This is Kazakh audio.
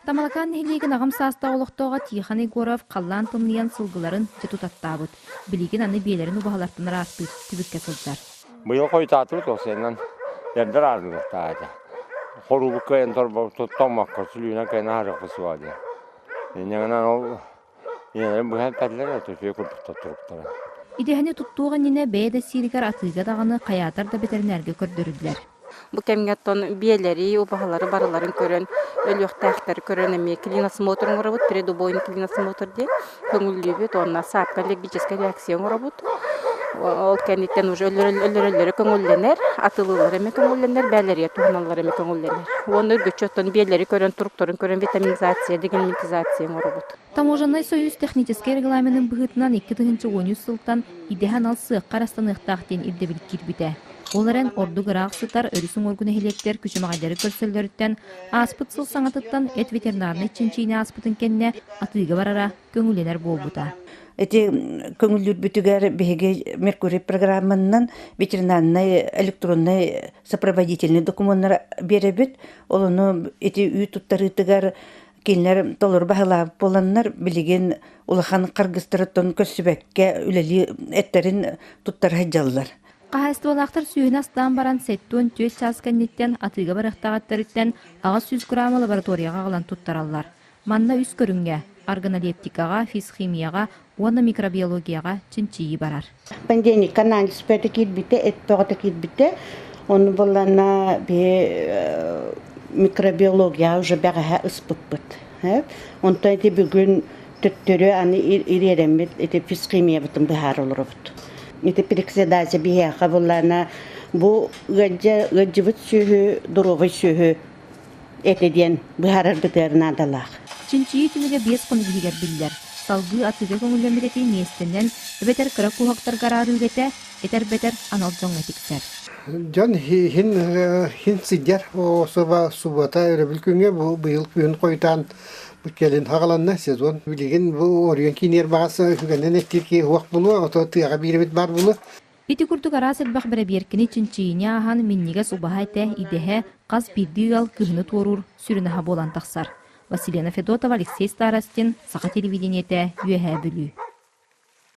Тамалакан хилиген агам саста олохтоға Тихан Егоров қаллан тымниян сылгыларын жетутаттабыт. Билиген аны биелерин убахалартын распыт түбікке сылдар. Быйыл қойтатыр тоқсеннен ердер ардығықтады. Қорубы көйін тұттамаққа сүлүйінен көйін арық бұсуады. Енеңінен ол енелерін бұған пәділер өтірфе күрпікті тұрыптары. Идэһэни туттууға нене бәйді сиригер атыға дағаны қаятар да бетерінерге көрдірілділер. Bu kemgeton biyeleri, ubahaları, baraların körön, ölüyor tähteri körön emi klиносмотрын оробут, передубойн klиносмотр де, көңүллүбүт, онна саапка-аллергическая реакция оробут. Ол кенеттен уже өлөрөлөрү көңүлленер, атылылар эми көңүлленер, бәлерия туханалар эми көңүлленер. Оны үргөчөттөн биелери көрөн турукторун көрөн витаминизация, дегельминтизация оробут. Таможенный союз технический регламентин быгытынан 2010 сылтан Идэһэ алсы карастаныктактен ирдебил кирбите. Оларын орду гыраак сытар өрүсүң оргуна хелектер күчүмагайдары көрсөллөрүттен аспыт сыл саңатыттан эт ветеринарный чинчине аспытын кенне атыга барара көңүленер болбута. Эти көңүллүр бүтүгөр беге Меркурий программанан ветеринарный электронный сопроводительный документтар беребит. Олону эти үй туттарытыгар келнер толор бахалап боланнар билеген улахан кыргызтырыттан көсүбекке үлели эттерин туттар хаджаллар. Қағайстывалақтар сүйін астан баран сеттуын төт часканнеттен атыға барақтағаттарыттен ағыз 100 грамм лабораторияға қалан туттаралар. Манна үз көрінге, органолептикаға, физхимияға, оны микробиологияға чинчиyi барар. Понедельник анализ пәті кетбіте, әтпәғіті кетбіте, оны болана микробиология уже бәғіға ұспыппыт. Онтан әте бүгін түттірі аны иреремет, әте физхимия бұтын бұхар олыр бұт. Это председатель биеха булана бу гаджевит сүйі, дұровы сүйі этеден бұхарар бұтырына адалақ. Чинчиyi түніге 5 қоны бігер білдер. Салғы атыға көңілен білеті местінен бетер қыра кулақтар қарары үлеті, етер бетер анал жоң әтіктер. Жан хин сидер, соба субата өребілкіңе бұйыл күйін қойтан Келин хагаланна сезон билеген бу орыйын кинер багасы генен эттирки уак булу ото тыга бирбит бар булу. Ити курдук арасыл бах береберкини чинчиини ахан минниге субахайте Идэһэ каз биддигал кыһыны туорур сүрүнэха болан тахсар. Василина Федотова, Алексей Старостин, Саха телевидениете, Идэһэ бүлүү.